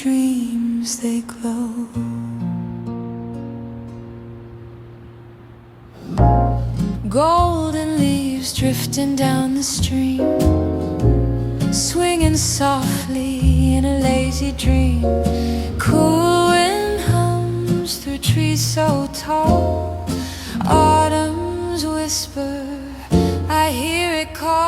dreams they glow. Golden leaves drifting down the stream, swinging softly in a lazy dream. Cool wind hums through trees so tall. Autumn's whisper, I hear it call.